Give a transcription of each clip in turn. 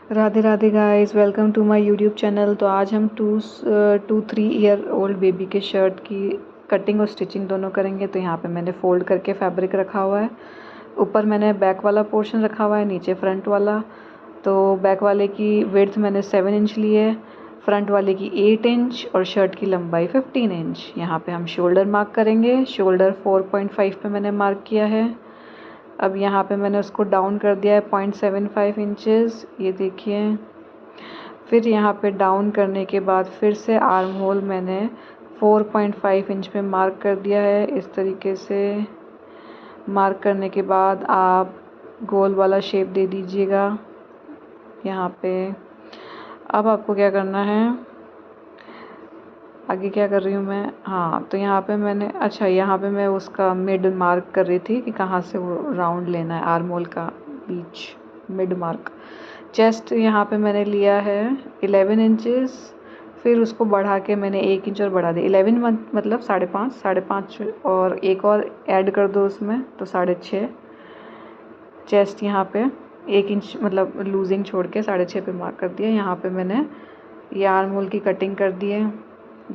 Radhe Radhe guys, welcome to my YouTube channel. तो आज हम 2-3 ईयर ओल्ड बेबी के शर्ट की कटिंग और स्टिचिंग दोनों करेंगे। तो यहाँ पे मैंने फ़ोल्ड करके फैब्रिक रखा हुआ है। ऊपर मैंने बैक वाला पोर्शन रखा हुआ है, नीचे फ्रंट वाला। तो बैक वाले की विड्थ मैंने 7 इंच ली है, फ्रंट वाले की 8 इंच और शर्ट की लंबाई 15 इंच। यहाँ पे हम शोल्डर मार्क करेंगे। शोल्डर 4.5 पे मैंने मार्क किया है। अब यहाँ पे मैंने उसको डाउन कर दिया है 0.75 इंचेस, ये देखिए। फिर यहाँ पे डाउन करने के बाद फिर से आर्म होल मैंने 4.5 इंच पे मार्क कर दिया है। इस तरीके से मार्क करने के बाद आप गोल वाला शेप दे दीजिएगा यहाँ पे। अब आपको क्या करना है, आगे क्या कर रही हूँ मैं, हाँ, तो यहाँ पे मैंने, अच्छा, यहाँ पे मैं उसका मिड मार्क कर रही थी कि कहाँ से वो राउंड लेना है, आर्म होल का बीच मिड मार्क। चेस्ट यहाँ पे मैंने लिया है 11 इंचेस, फिर उसको बढ़ा के मैंने 1 इंच और बढ़ा दिया। 11 मतलब 5.5 और एक और ऐड कर दो उसमें तो 6.5। चेस्ट यहाँ पे 1 इंच मतलब लूजिंग छोड़ के 6.5 पे मार्क कर दिया। यहाँ पे मैंने ये आर्म होल की कटिंग कर दी है।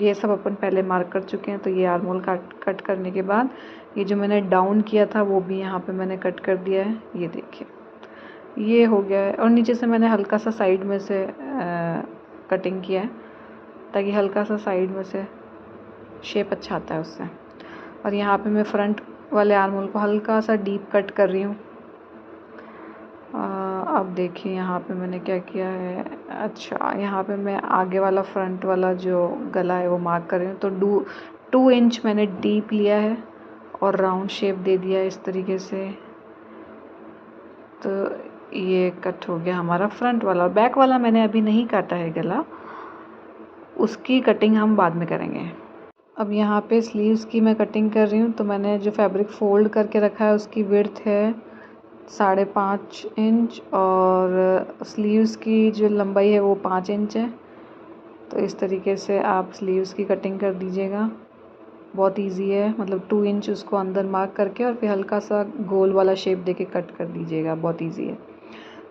ये सब अपन पहले मार्क कर चुके हैं। तो ये आर्म होल कट करने के बाद ये जो मैंने डाउन किया था वो भी यहाँ पे मैंने कट कर दिया है, ये देखिए, ये हो गया है। और नीचे से मैंने हल्का सा साइड में से कटिंग किया है ताकि हल्का सा साइड में से शेप अच्छा आता है उससे। और यहाँ पे मैं फ्रंट वाले आर्म होल को हल्का सा डीप कट कर रही हूँ। अब देखिए यहाँ पे मैंने क्या किया है, अच्छा, यहाँ पे मैं आगे वाला फ्रंट वाला जो गला है वो मार्क कर रही हूँ। तो 2 इंच मैंने डीप लिया है और राउंड शेप दे दिया है इस तरीके से। तो ये कट हो गया हमारा फ्रंट वाला। बैक वाला मैंने अभी नहीं काटा है गला, उसकी कटिंग हम बाद में करेंगे। अब यहाँ पे स्लीव्स की मैं कटिंग कर रही हूँ। तो मैंने जो फैब्रिक फ़ोल्ड करके रखा है उसकी विड्थ है 5.5 इंच और स्लीव्स की जो लंबाई है वो 5 इंच है। तो इस तरीके से आप स्लीव्स की कटिंग कर दीजिएगा, बहुत इजी है। मतलब 2 इंच उसको अंदर मार्क करके और फिर हल्का सा गोल वाला शेप देके कट कर दीजिएगा, बहुत इजी है।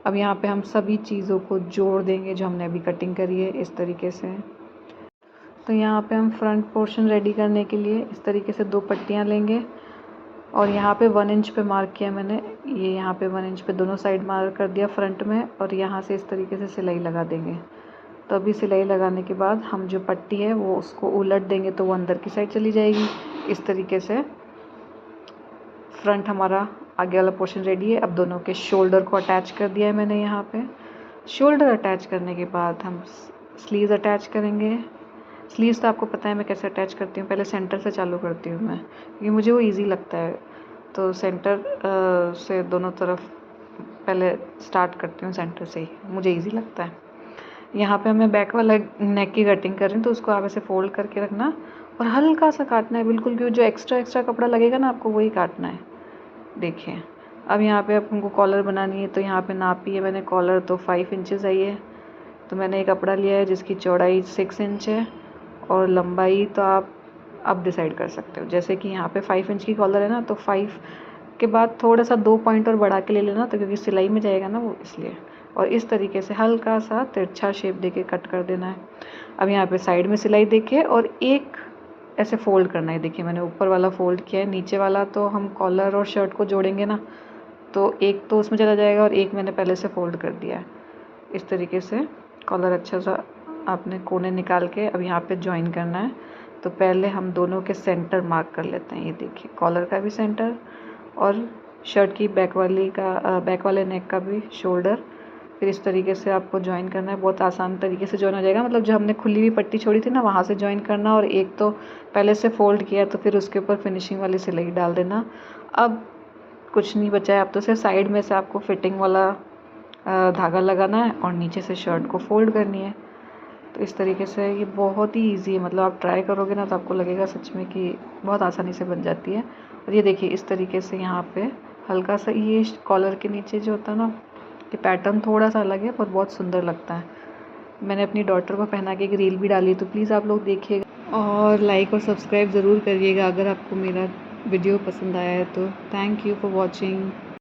अब यहाँ पे हम सभी चीज़ों को जोड़ देंगे जो हमने अभी कटिंग करी है इस तरीके से। तो यहाँ पे हम फ्रंट पोर्शन रेडी करने के लिए इस तरीके से 2 पट्टियाँ लेंगे और यहाँ पे 1 इंच पे मार्क किया मैंने। ये यहाँ पे 1 इंच पे दोनों साइड मार्क कर दिया फ्रंट में और यहाँ से इस तरीके से सिलाई लगा देंगे। तो अभी सिलाई लगाने के बाद हम जो पट्टी है वो उसको उलट देंगे तो वो अंदर की साइड चली जाएगी। इस तरीके से फ्रंट हमारा आगे वाला पोर्शन रेडी है। अब दोनों के शोल्डर को अटैच कर दिया है मैंने यहाँ पे। शोल्डर अटैच करने के बाद हम स्लीव्स अटैच करेंगे। स्लीव्स तो आपको पता है मैं कैसे अटैच करती हूँ, पहले सेंटर से चालू करती हूँ मैं, क्योंकि मुझे वो इजी लगता है। तो सेंटर से दोनों तरफ पहले स्टार्ट करती हूँ, सेंटर से ही मुझे इजी लगता है। यहाँ पे मैं बैक वाला नेक की कटिंग कर रही हूँ। तो उसको आप ऐसे फोल्ड करके रखना और हल्का सा काटना है बिल्कुल, क्योंकि जो एक्स्ट्रा कपड़ा लगेगा ना आपको वही काटना है। देखिए, अब यहाँ पे आपको कॉलर बनानी है। तो यहाँ पे नापी है मैंने कॉलर, तो 5 इंचेस आई है। तो मैंने एक कपड़ा लिया है जिसकी चौड़ाई 6 इंच है और लंबाई तो आप अब डिसाइड कर सकते हो। जैसे कि यहाँ पे 5 इंच की कॉलर है ना, तो 5 के बाद थोड़ा सा 2 पॉइंट और बढ़ा के ले लेना, तो क्योंकि सिलाई में जाएगा ना वो, इसलिए। और इस तरीके से हल्का सा तिरछा शेप देके कट कर देना है। अब यहाँ पे साइड में सिलाई देके और एक ऐसे फोल्ड करना है। देखिए मैंने ऊपर वाला फोल्ड किया है, नीचे वाला तो हम कॉलर और शर्ट को जोड़ेंगे ना, तो एक तो उसमें चला जाएगा और एक मैंने पहले से फोल्ड कर दिया है। इस तरीके से कॉलर अच्छा सा आपने कोने निकाल के अब यहाँ पे ज्वाइन करना है। तो पहले हम दोनों के सेंटर मार्क कर लेते हैं। ये देखिए, कॉलर का भी सेंटर और शर्ट की बैक वाले नेक का भी शोल्डर। फिर इस तरीके से आपको ज्वाइन करना है। बहुत आसान तरीके से ज्वाइन हो जाएगा। मतलब जो हमने खुली हुई पट्टी छोड़ी थी ना, वहाँ से ज्वाइन करना और एक तो पहले से फोल्ड किया तो फिर उसके ऊपर फिनिशिंग वाली सिलाई डाल देना। अब कुछ नहीं बचा है, अब तो सिर्फ साइड में से आपको फिटिंग वाला धागा लगाना है और नीचे से शर्ट को फोल्ड करनी है। तो इस तरीके से ये बहुत ही इजी है। मतलब आप ट्राई करोगे ना तो आपको लगेगा सच में कि बहुत आसानी से बन जाती है। और ये देखिए, इस तरीके से यहाँ पे हल्का सा ये कॉलर के नीचे जो होता है ना, ये पैटर्न थोड़ा सा अलग है पर बहुत सुंदर लगता है। मैंने अपनी डॉटर को पहना के एक रील भी डाली, तो प्लीज़ आप लोग देखिएगा और लाइक और सब्सक्राइब ज़रूर करिएगा अगर आपको मेरा वीडियो पसंद आया है तो। Thank you for watching.